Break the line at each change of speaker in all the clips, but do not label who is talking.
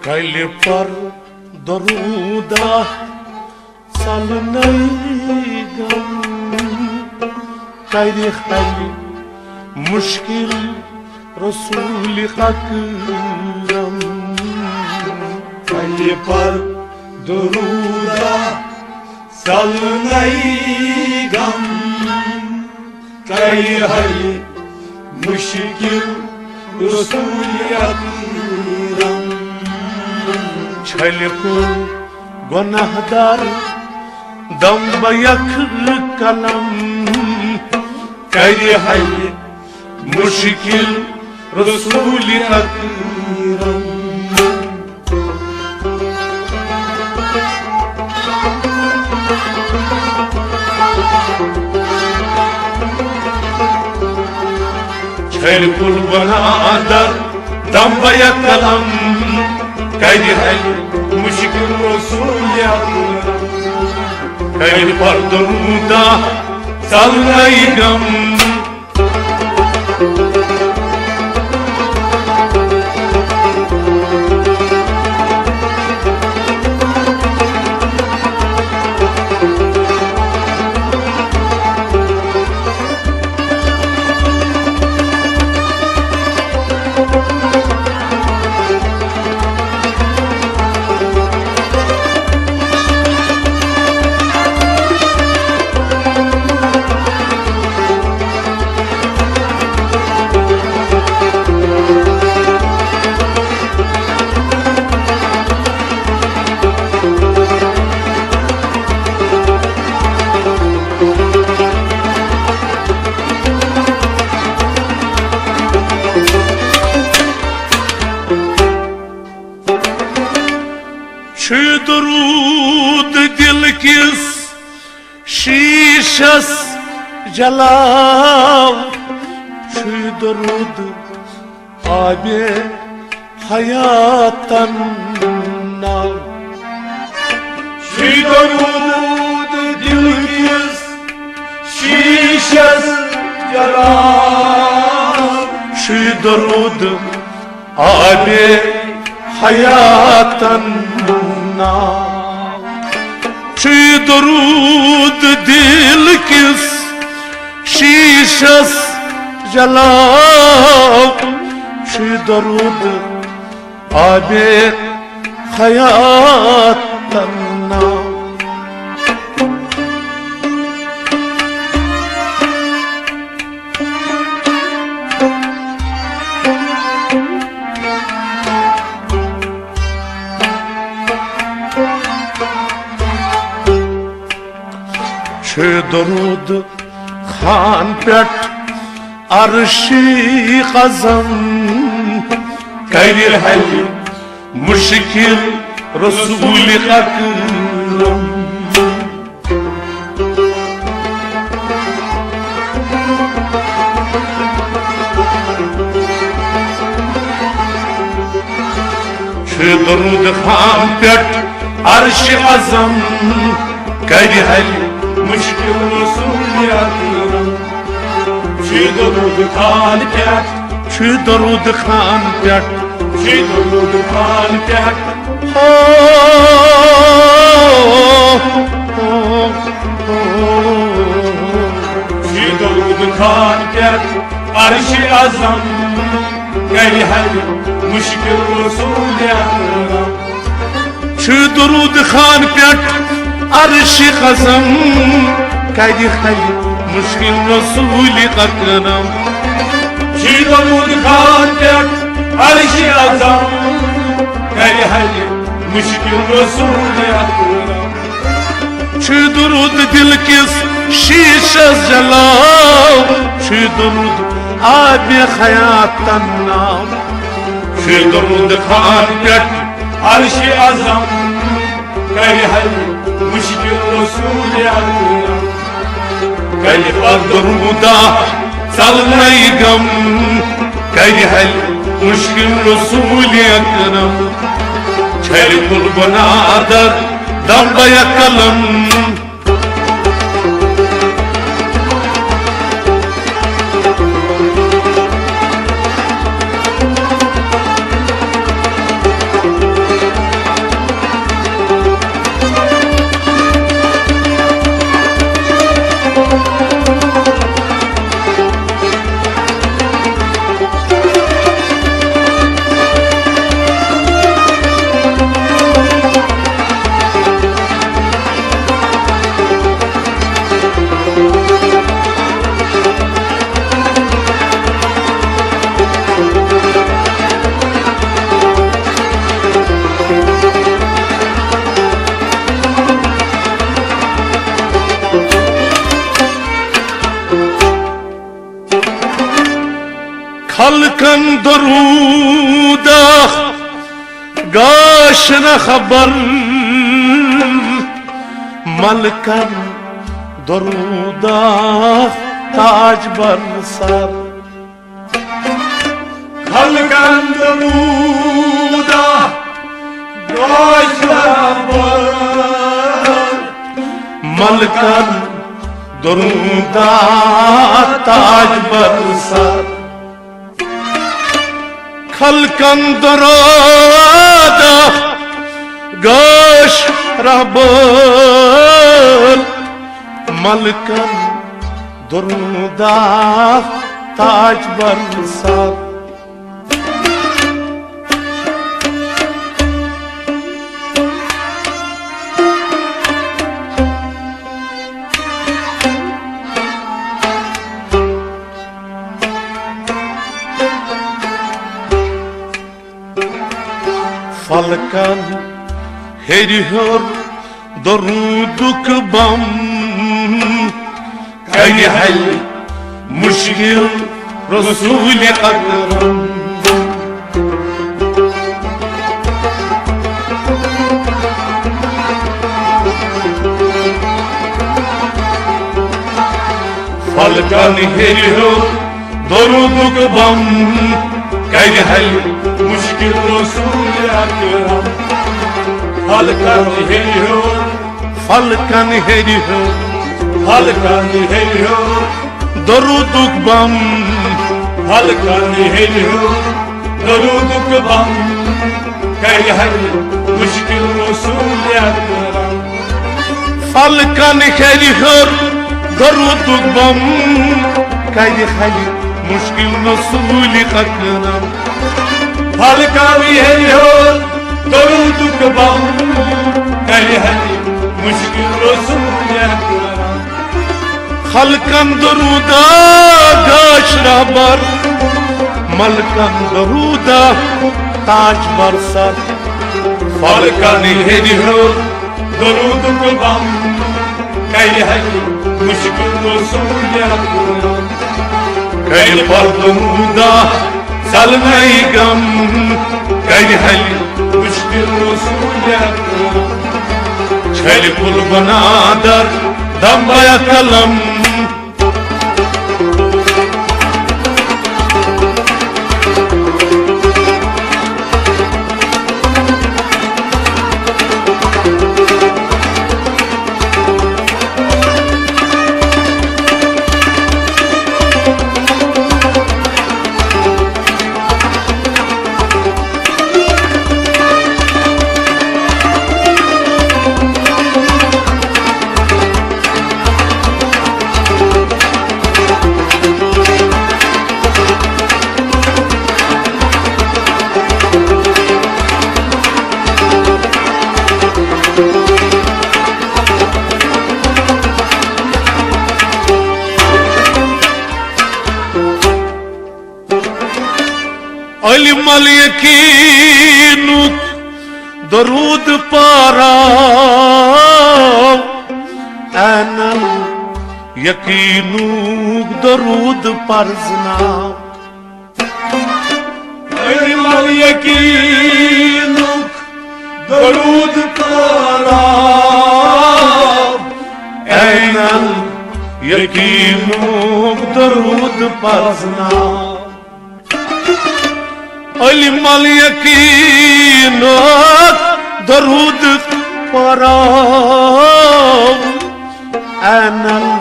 कल पर दरूदा salnay gam kayri khali mushkil rasul akram kali par duruda salnay gam kayri khali mushkil rasul akram chalko gunahdar दम बयख कलम करी है मुश्किल रसूल अकरम छलकुल बनादर दम बयख कलम करी है मुश्किल रसूल अकरम कल पर दरूदा salnay gam दरूद दिल किस शीशस जलाओ दरूद आबे हयातन नाम दरूद दिल किस शीशस जलाओ दरूद आबे हयातन दरूद दिल किस शीशस जलाओ दरूद आबे हयातन दरूद खान पेट अर्शी क़ज़म करी है मुश्किल रसूल अकरम दरूद खान पेट अर्शी क़ज़म करी है मुश्किल रसूल अकरम दरूद खान पेट दरूद खान पेट दरूद खान पेट दरूद खान पेट अर्श आज़म करी है मुश्किल रसूल अकरम दरूद खान पेट अर्श क़ज़म करी है मुश्किल रसूल अकरम दरूद खान पेट अर्श आज़म करी है मुश्किल रसूल अकरम दरूद दिल किस शीशस जलाओ दरूद आबे हयातन नाम दरूद खान पेट अर्श आज़म करी है मुश्किल रसूल अकरम कल पर दरूदा salnay gam kari है मुश्किल रसूल अकरम छलकुल बनादर दम बयख कलम خلقن درودا گاشن خبر ملکن درودا تاج بر سر خلقن درودا گاشن خبر ملکن درودا تاج بر سر خلقن درودا گاش ربل ملکن درودا تاج بر سر Falkan heriyor doruduk bam Kayni hal muşkil Resul-i Akram Falkan heriyor doruduk bam Kayni hal muşkil Resul-i Akram Falkan heriyor Falkan heriyor Falkan heriyor Doruduk bam Falkan heriyor Doruduk bam Kayni hal muşkil Resul-i Akram Falkan heriyor Doruduk bam Kayni hal muşkil Resul-i Akram Falkan heriyor Doruduk bam Kayni hal muşkil Resul-i Akram Halkan duruda gaş rabar Malkan duruda taç barsar Falkan heriyor Doruduk bam Kayni hal muşkil Resul-i Akram Kayni parduda salmay gam Kayni hal muşkil Resul-i Akram Çeli pul banadar dambaya kalam علم اليقينك درود پارا انا اليقينك درود پرزنا علم اليقينك درود پارا انا اليقينك درود پرزنا علم اليقينك درود پارا انا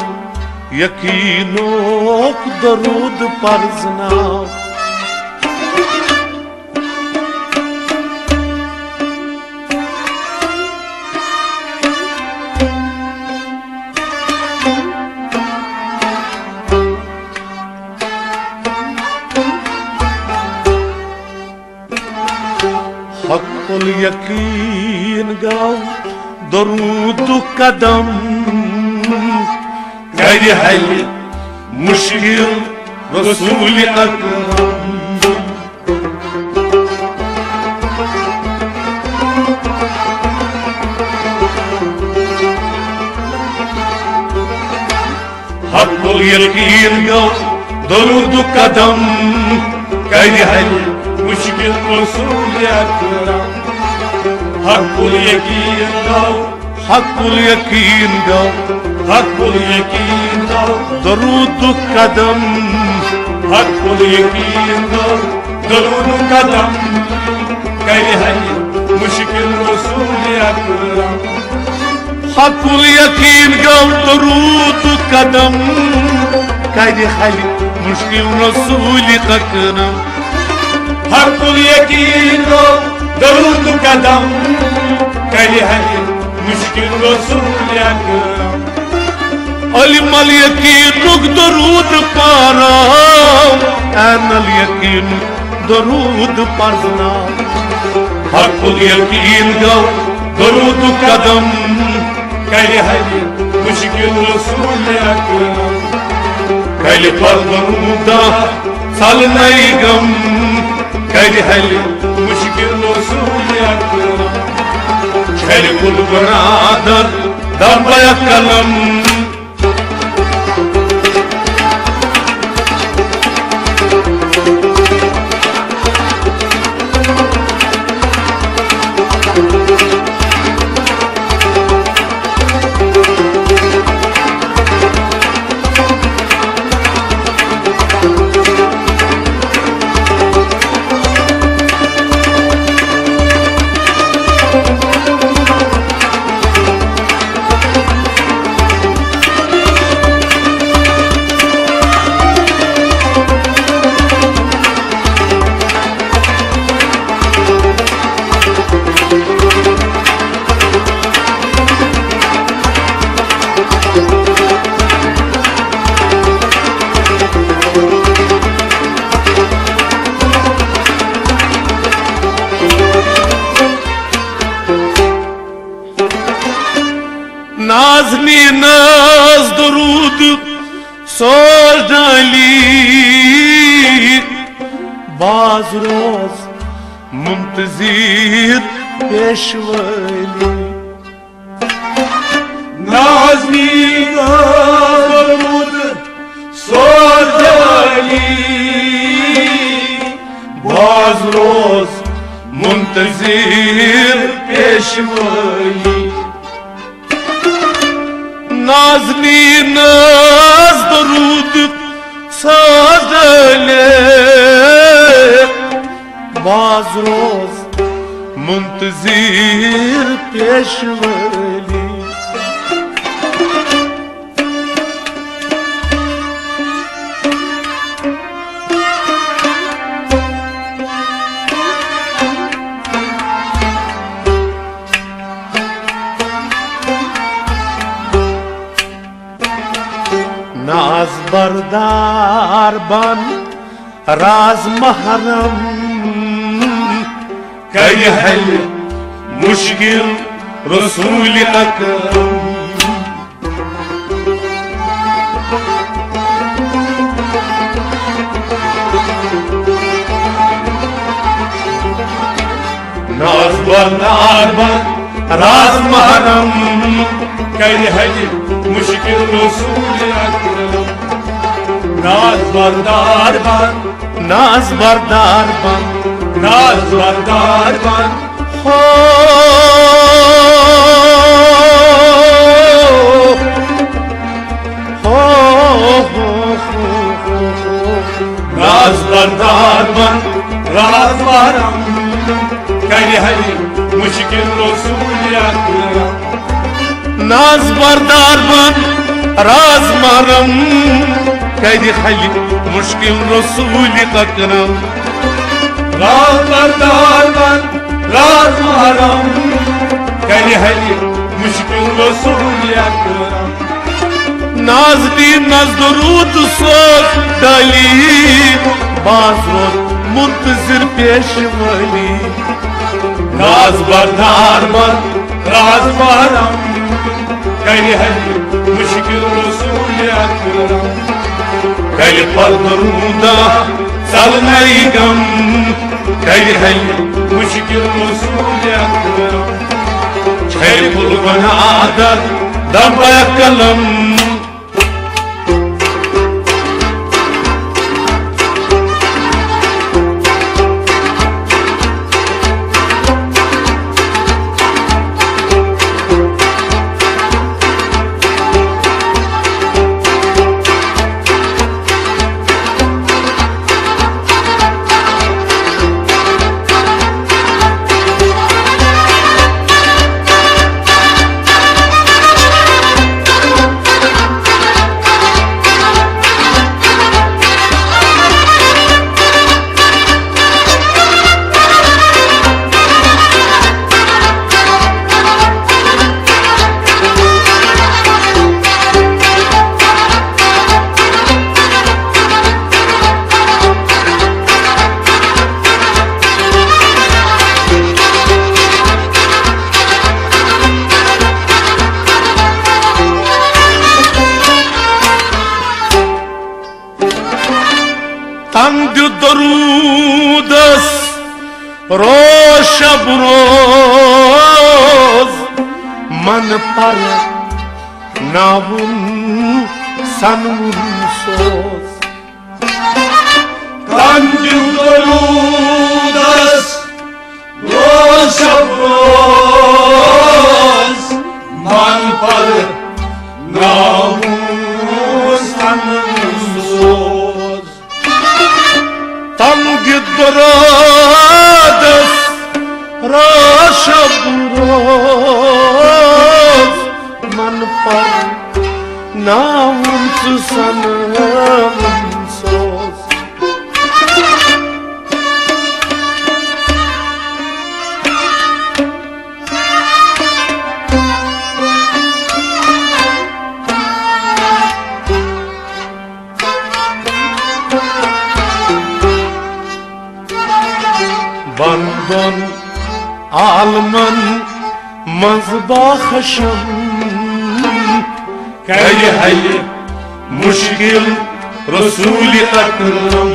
اليقينك درود پرزنا حق اليقين قال درود قدم غير حل مشكل رسول أكرم حق اليقين قال درود قدم كي حل مشكل رسول أكرم حق اليقين قو حق اليقين قو حق اليقين قو درود قدم حق اليقين قو درود قدم كي حل مشكل رسول أكرم حق اليقين قو درود قدم كي حل مشكل رسول أكرم حق اليقين قو درود قدم كي حل مشكل رسول أكرم علم اليقين درود پارام أنا اليقين درود پرنا حق اليقين قو درود قدم كي حل مشكل رسول أكرم كي پر درودا سالناي غم كي حل مشكل رسول أكرم كي كل برادر دم يكلم نازنی ناز درود سوز ڈالی باز روز منتظر پیشوالی نازنی ناز درود سوز ڈالی باز روز منتظر پیشوالی نازنی ناز درود سازله باز روز منتظر پیشوالی ناز بردار بان راز محرم كي حل مشكل رسول أكرم ناز بردار بان راز محرم كي حل مشكل رسول أكرم ناز بردار بان ناز بردار بان ناز بردار بان ناز بردار بان راز بارم كي حل مشكل رسول أكرم ناز بردار بان راز مرم كي حل مشكل رسول أكرم راز بردار بان راز مرم كي حل مشكل رسول أكرم نازنی ناز درود صوت دالی باز روز منتظر پیشوالی ناز بردار بان راز بارم كي حل مشكل رسول أكرم كي پر درودا سالناي غم كي حل مشكل رسول أكرم كي كل برادر دم يكلم درود است رو شب روز من پر ناون سنون سوز
تنگ درود است رو شب روز من پر ناون سنون سوز
تنگ درود است رو شب روز من پر ناون سنون سوز بندان عالمن مذباخشم
کئی ہے مشکل رسول اکرم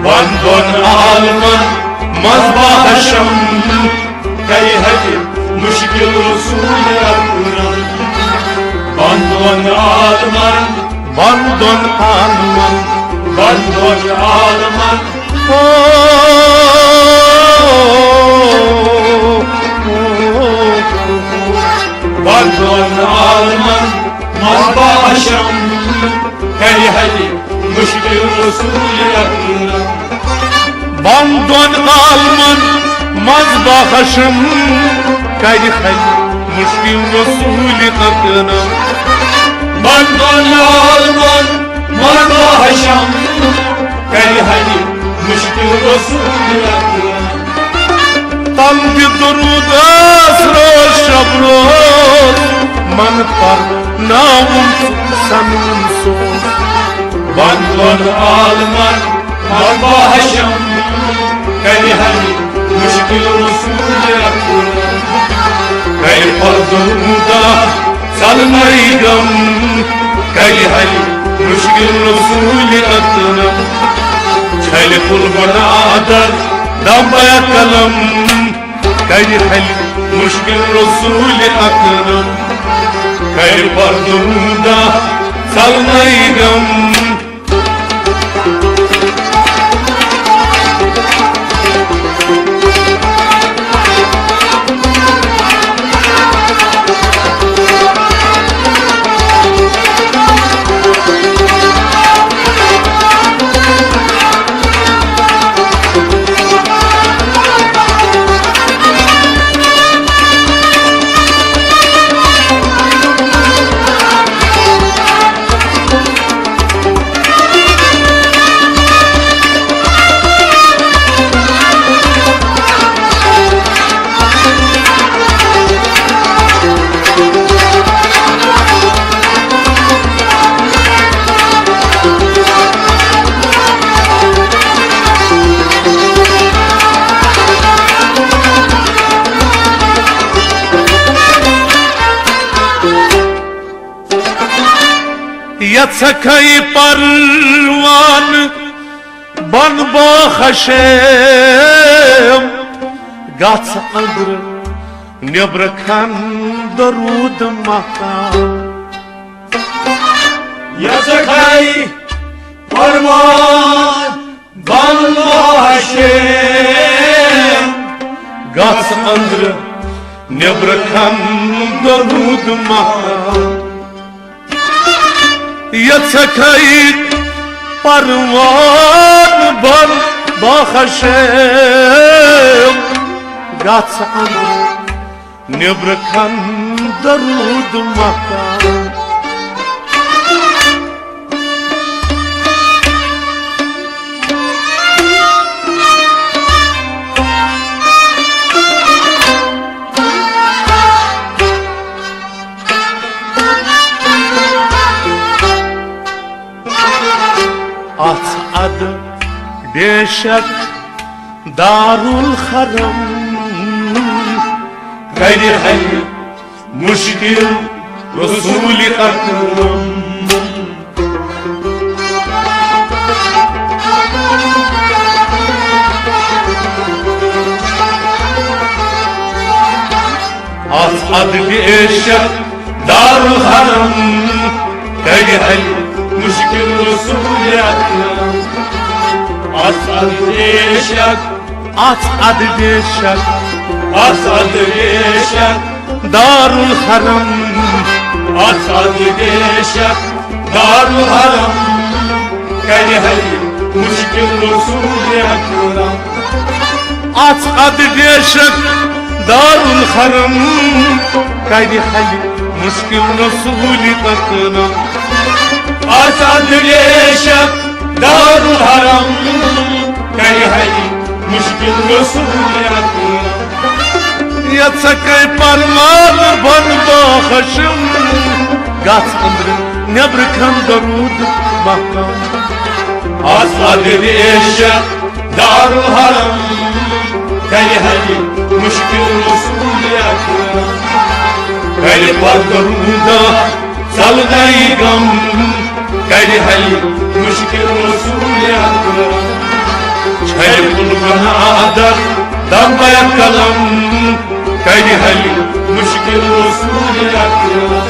بندن عالمن مذباحشم کئی ہے مشکل رسول اکرم بندن عالمن
بندان عالمن
بندن عالمن بندن عالمن مذباحشم کئی ہے مشکل رسول اکرم
بندان عالمن مذباحشم کئی ہے مشکل رسول اکرم
بندن عالمن مذباحشم کئی ہے مشکل رسول اکرم
تنگ درود است رو شب روز من پر ناون سنون سوز
بندن عالمن مذباحشم کئی ہے مشکل رسول اکرم
کئی پر درود سلمیگم کئی ہے مشکل رسول اکرم چھل پل برادر دبا کلم کئی ہے مشکل رسول اکرم کئی پر درود سلمیگم یتسکای پروان بان با خشم گات اندر نبرکن درود مکان
یتسکای پروان بان با خشم
گات اندر نبرکن درود مکان یتسکای پروان بان با خشم گات اندر نبرکن درود مکان اسعد بیشک دارالخرم
غير حل مشكل رسول أكرم أصعد بإشك دار الهرم غير حل مشكل رسول أكرم أصعد بإشك
أصعد بإشك
أصعد بإشك
دار الحرم
أصعد بإشك دار الهرم غير حل مشكل رسول أكرم
أصعد بإشك دار الحرم كي حل مشكل رسول أكرم
أصعد بإشك دار الهرم غير حل مشكل رسول أكرم
يتسكي parmağın bana خشم قاس أندر نبركن درود مقام
أصعد بإشك دار الهرم غير حل مشكل رسول أكرم غير درود salgayım gayri hayır müşkil Resul Ekrem çayır bulgana adar dambaya kalam gayri hayır müşkil Resul Ekrem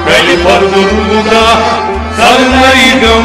gayri pardurda salgayım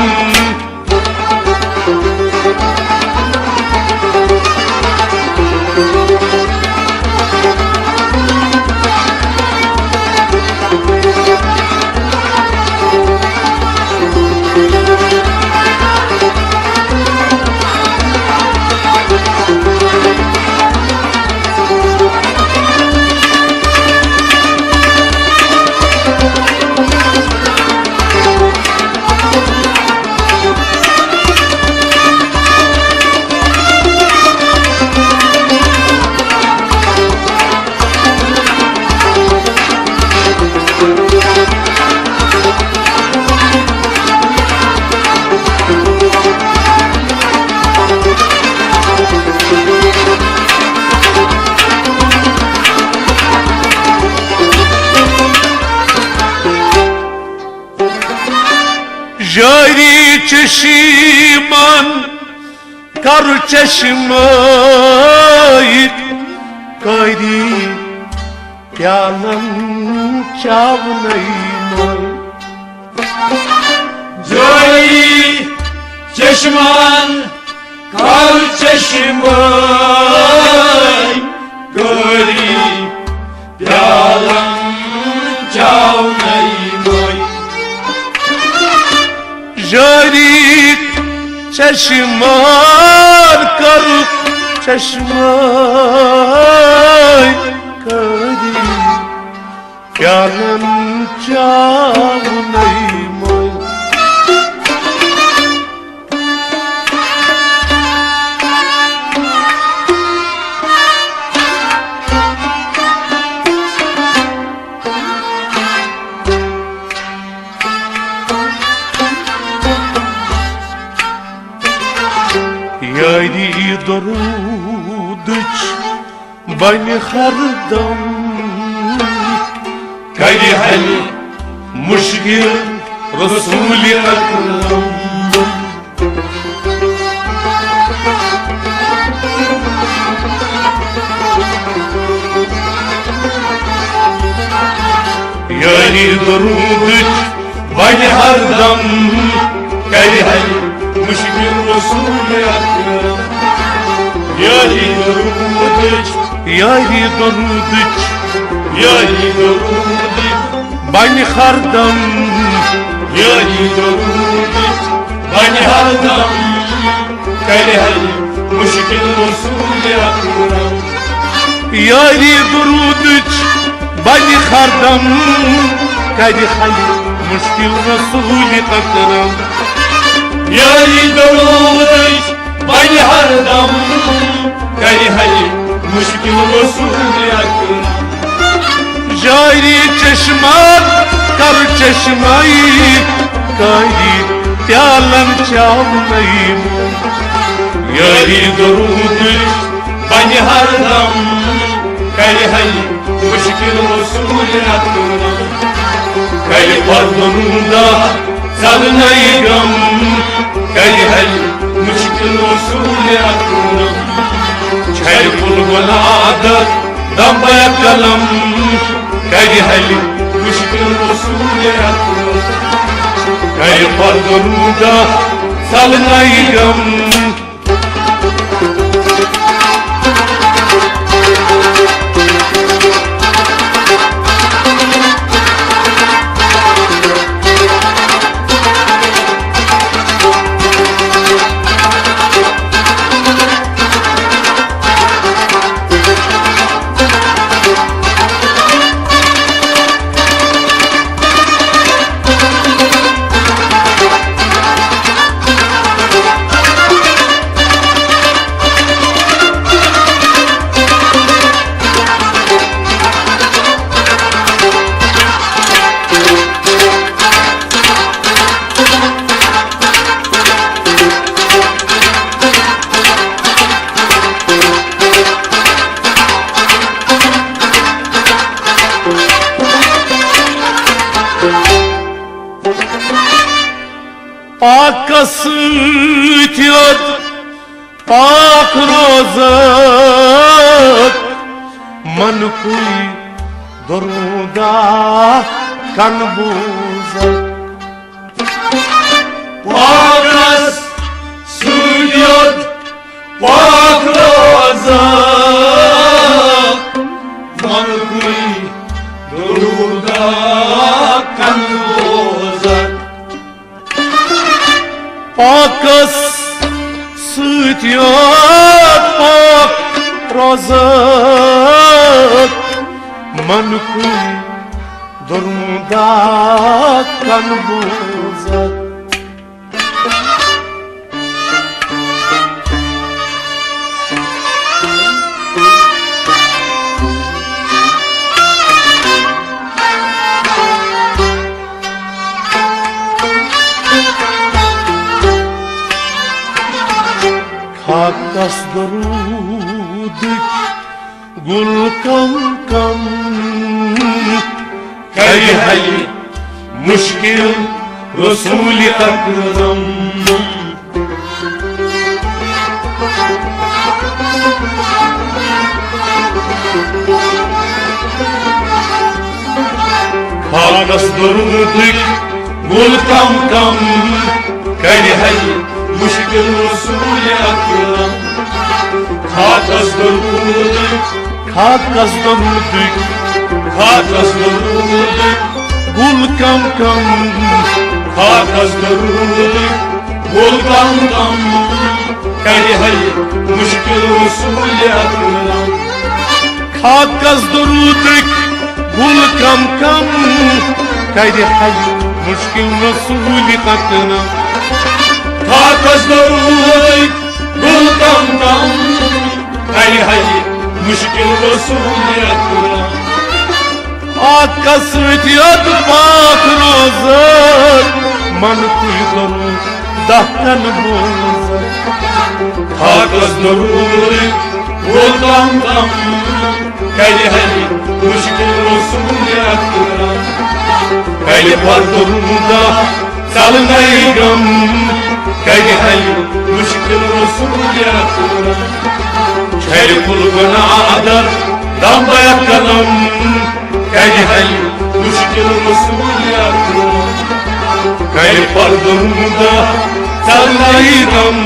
Jari çeşiman kar çeşmayit gayri yalan çavnayman
Joy çeşman kal çeşmay Gori yalan çavnay moy
Jari çeşman kar çeşmay gayri yalan çavnayman Yaydi dorudıç bani hardam
Gayri hal muşkil Resul-i Ekrem Yani dorudıç bani hardam Gayri hal muşkil Resul-i Ekrem Yani dorudıç
Yaydi dorudıç
Yani dorudıç
bani hardam
Yani dorudıç bani hardam Gayri hal muşkil Resul-i Ekrem
Yaydi dorudıç bani hardam Kaydi hayır müşkil Resul-i Ekrem
Yani dorudıç bani hardam Gayri hal muşkil Resul-i Ekrem
Jari çeşman kar çeşmayı Kaydi yalan çavnayım
Yani dorudıç bani hardam Kali hali müşkil usul aklına Kali pardonunda salınayım Kali hali müşkil usul aklına Kali bulguna adı dambaya kalam Kali hali müşkil usul aklına Kali pardonunda salınayım
Pak kasıtıyor, pak rozat Man kuy doruda kan buzat
Pakas südyot pakroza Mankuy duruda kan bozar
Pakas sütyot pak rozat Man kuy doruda kan buzat Hakas dorudik gul kam kam
Kali hali müşkil Resul-i Akram Hakas dorudik gul kam kam Kali hali müşkil Resul-i Akram Hakas dorudik
Hakas dorudik
Hakas dorudik
gul kam kam
Hakas dorudik gul kam kam Kali hali müşkil Resul-i Akram
Hakas dorudik gul kam kam Kaydi hay mushkil Rasuli qatna
Hakas dorudik gul kam kam Kali hali müşkil Resul-i Akram
Hakas vitiyat pak rozat Man kuy doru dahkan bozat
Hakas dorudik gul kam kam Kali hali müşkil Resul-i Akram Kali pardonunda salınayım Kali hali müşkil Resul-i Akram Kali bulguna adar dambaya kalam Kali hali müşkil Resul-i Akram Kali pardonunda salınayım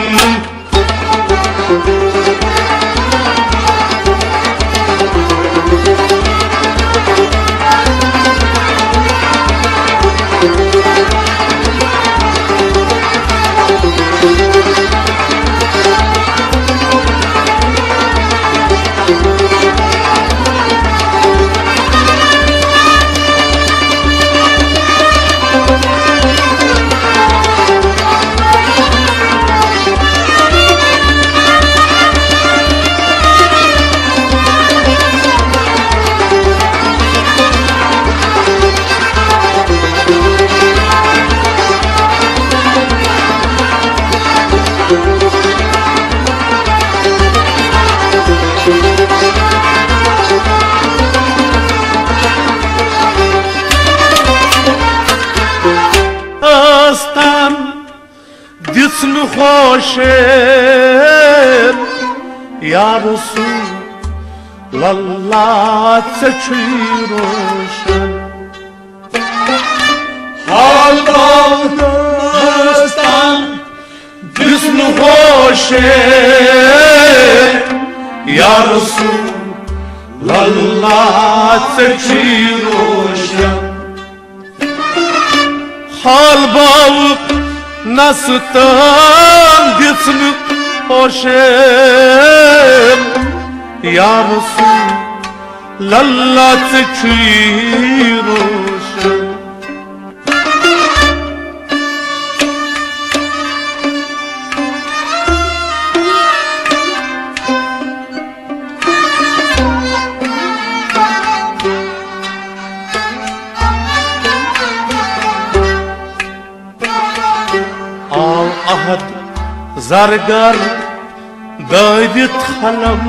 جسم خوشم یا رسول الله چه روشن
حال داشتم
جسم خوشم یا رسول الله چه روشن حال باو نستم جسم خوشم یا رسول الله چه روشن ahad zargar daydit halam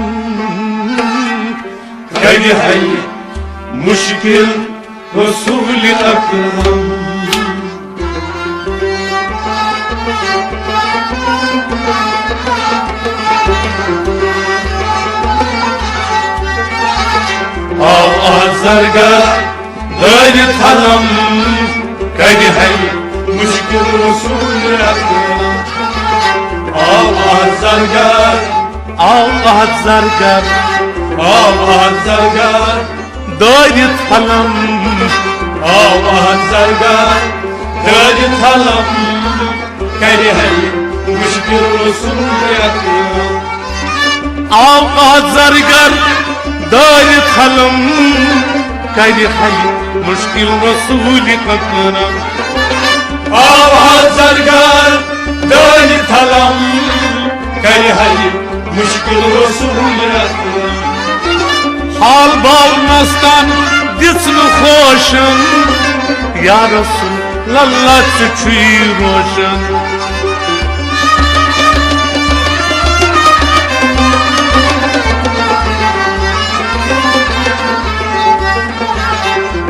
kaydi hay mushkil Resul-i Ekrem ahad zargar daydit halam kaydi hay mushkil Resul-i Ekrem ahad zargar
daydit halam
ahad zargar daydit halam kaydi hay mushkil Resul-i Ekrem
ahad zargar daydit halam kaydi hay mushkil Resul-i Ekrem
ahad zargar daydit halam kaydi hay mushkil Resul-i Ekrem
hal bağırmazdan jism خوشم ya Resul Allah çi roşan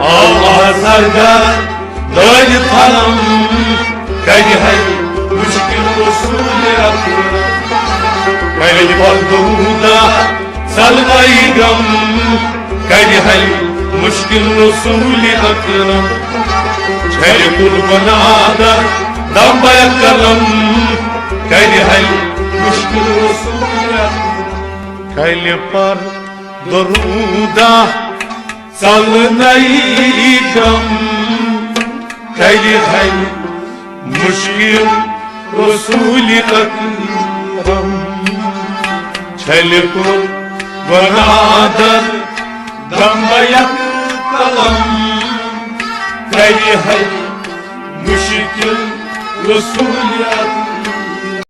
Allah zargar daydit halam kaydi hay mushkil Resul-i Ekrem kaydi balduda salgaygam kaydi hay mushkil Resul-i Ekrem çeli kurbanada dambaya kalam kaydi hay mushkil Resul-i Ekrem
kayli par doruda
salgaygam kaydi hay mushkil Resul-i Ekrem çeli kurbanada dambaya kalam kaydi hay mushkil Resul-i Ekrem